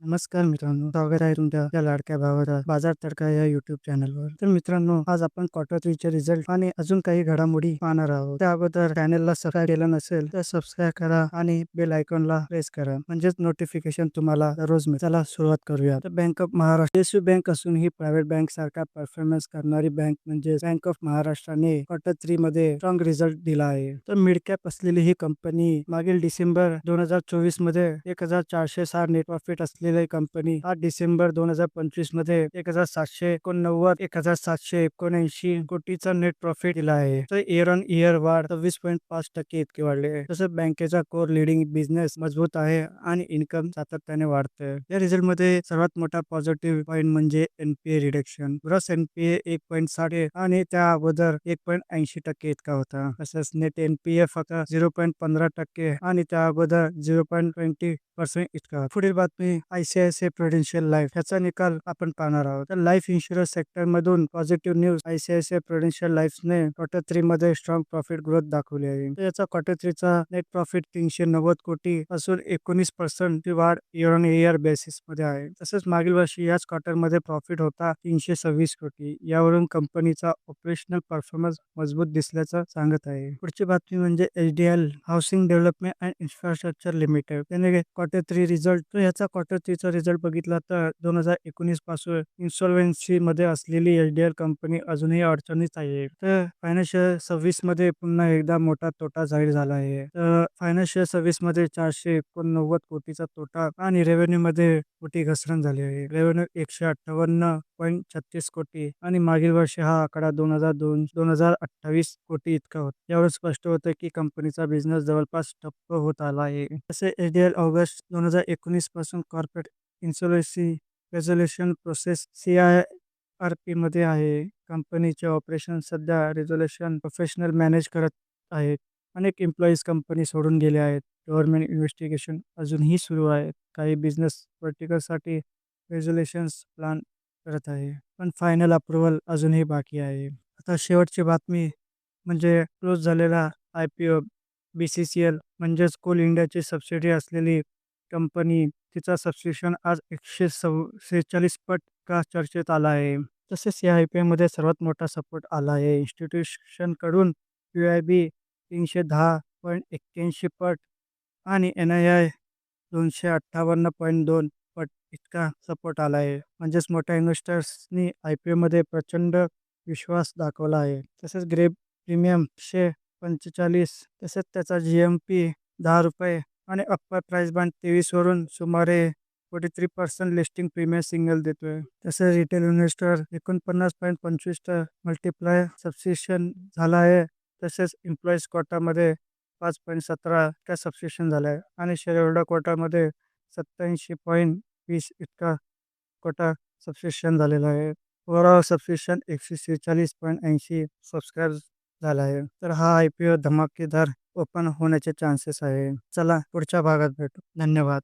नमस्कार मित्रांनो, स्वागत आहे तुमच्या त्या लाडक्या भावाचा बाजार तडका या युट्यूब चॅनलवर. तर मित्रांनो, आज आपण क्वार्टर थ्रीचे रिझल्ट आणि अजून काही घडामोडी पाहणार आहोत. त्या अगोदर चॅनलला सबस्क्राईब केलं नसेल तर सबस्क्राईब करा आणि बेल आयकॉनला प्रेस करा, म्हणजेच नोटिफिकेशन तुम्हाला रोज मिळेल. चला सुरुवात करूया. तर बँक ऑफ महाराष्ट्र एसयू बँक असून ही प्रायव्हेट बँक सारखा परफॉर्मन्स करणारी बँक म्हणजे बँक ऑफ महाराष्ट्राने क्वार्टर थ्री मध्ये स्ट्रॉंग रिझल्ट दिला आहे. तर मिड कॅप असलेली ही कंपनी मागील डिसेंबर 2024 मध्ये 1406 नेट प्रॉफिट असलेली कंपनी 8 डिसेंबर 2025 मध्ये 1789 1779 कोटीचा नेट प्रॉफिट दिला आहे. तर इयर ऑन इयर वाढ 26.5% इतके वाढले आहे. तसंच बँकेचा कोर लिडिंग बिझनेस मजबूत आहे आणि इन्कम सातत्याने वाढतंय. या रिझल्ट मध्ये सर्वात मोठा पॉझिटिव्ह पॉईंट म्हणजे एनपीए रिडक्शन. ग्रॉस एनपीए 1.60 आणि त्या अगोदर 1.80% इतका होता. तसंच नेट एनपीए फक्त 0.15% आणि त्या अगोदर 0.20% इतका. पुढील बातमी आयसीआयसीआय प्रुडेन्शियल लाईफ ह्याचा निकाल आपण पाहणार आहोत. तर लाईफ इन्शुरन्स सेक्टर मधून पॉझिटिव्ह न्यूज. आयसीआयसीआय प्रुडेन्शियल लाईफने क्वार्टर थ्री मध्ये स्ट्रॉंग प्रॉफिट ग्रोथ दाखवली आहे. तर याचा क्वार्टर थ्रीचा नेट प्रॉफिट 390 कोटी असून 19% ची वाढ इयर ऑन इयर बेसिस मध्ये आहे. तसंच मागील वर्षी याच क्वार्टर मध्ये प्रॉफिट होता 326 कोटी. यावरून कंपनीचा ऑपरेशनल परफॉर्मन्स मजबूत दिसल्याचं सांगत आहे. पुढची बातमी म्हणजे HDL housing development and infrastructure limited त्याने क्वार्टर थ्री रिझल्ट. तो याचा क्वार्टर थ्रीचा रिझल्ट बघितला तर 2019 पासून इन्सॉल्व्हन्सी मध्ये असलेली एचडीएल कंपनी अजूनही अडचणीत आहे. तर फायनान्शियल सर्व्हिस मध्ये पुन्हा एकदा मोठा तोटा जाहीर झाला आहे. तर फायनान्शियल सर्व्हिस मध्ये 489 कोटीचा तोटा आणि रेव्हेन्यू मध्ये मोठी घसरण झाली आहे. रेव्हेन्यू 158.36 कोटी आणि मागील वर्षी हा आकडा 2028 कोटी इतका होता. यावरून स्पष्ट होतं की कंपनीचा बिझनेस जवळपास ठप्प होत आला आहे. तसे एचडीएल ऑगस्ट 2019 पासून कॉर्पोरेट इन्सॉल्व्हन्सी रेझोल्यूशन प्रोसेस CIRP मध्ये आहे. कंपनीचे ऑपरेशन सध्या रिझोल्यूशन प्रोफेशनल मॅनेज करत आहेत. अनेक एम्प्लॉईज कंपनी सोडून गेले आहेत. गव्हर्नमेंट इन्व्हेस्टिगेशन अजूनही सुरू आहे. काही बिझनेस वर्टिकलसाठी रेझोल्युशन्स प्लॅन करत आहे, पण फायनल अप्रुव्हल अजूनही बाकी आहे. आता शेवटची बातमी म्हणजे क्लोज झालेला IPO. BCCL म्हणजेच कोल इंडियाची सबसिडी असलेली कंपनी, तिचा सबस्क्रिप्शन आज 146 पट का चर्चेत आला आहे. तसेच या IPO मध्ये सर्वात मोठा सपोर्ट आला आहे इन्स्टिट्यूशन कडून. QIB 310.81 पट आणि NII 258.2 पट इतका सपोर्ट आला आहे. म्हणजेच मोठ्या इन्व्हेस्टर्सनी IPO मध्ये प्रचंड विश्वास दाखवला आहे. तसेच ग्रेप प्रीमियम 145, तसेच त्याचा GMP ₹10 आणि अप्पर प्राइस बँड 23 वरून सुमारे 43% लिस्टिंग प्रीमियम सिग्नल देतोय. तसेच रिटेल इन्व्हेस्टर 49.25 मल्टिप्लाय सबस्क्रिप्शन झाला आहे. तसेच एम्प्लॉईज कोटामध्ये 5.17 इतका सबस्क्रिप्शन झाला आहे आणि शेअरहोल्डर कोटामध्ये 87.20 इतका कोटा सबस्क्रिप्शन झालेला आहे. ओव्हरऑल सबस्क्रिप्शन 146.80 सबस्क्राईब झाला आहे. तर हा IPO धमाकेदार ओपन होण्याचे चान्सेस आहे. चला पुढच्या भागात भेटू. धन्यवाद.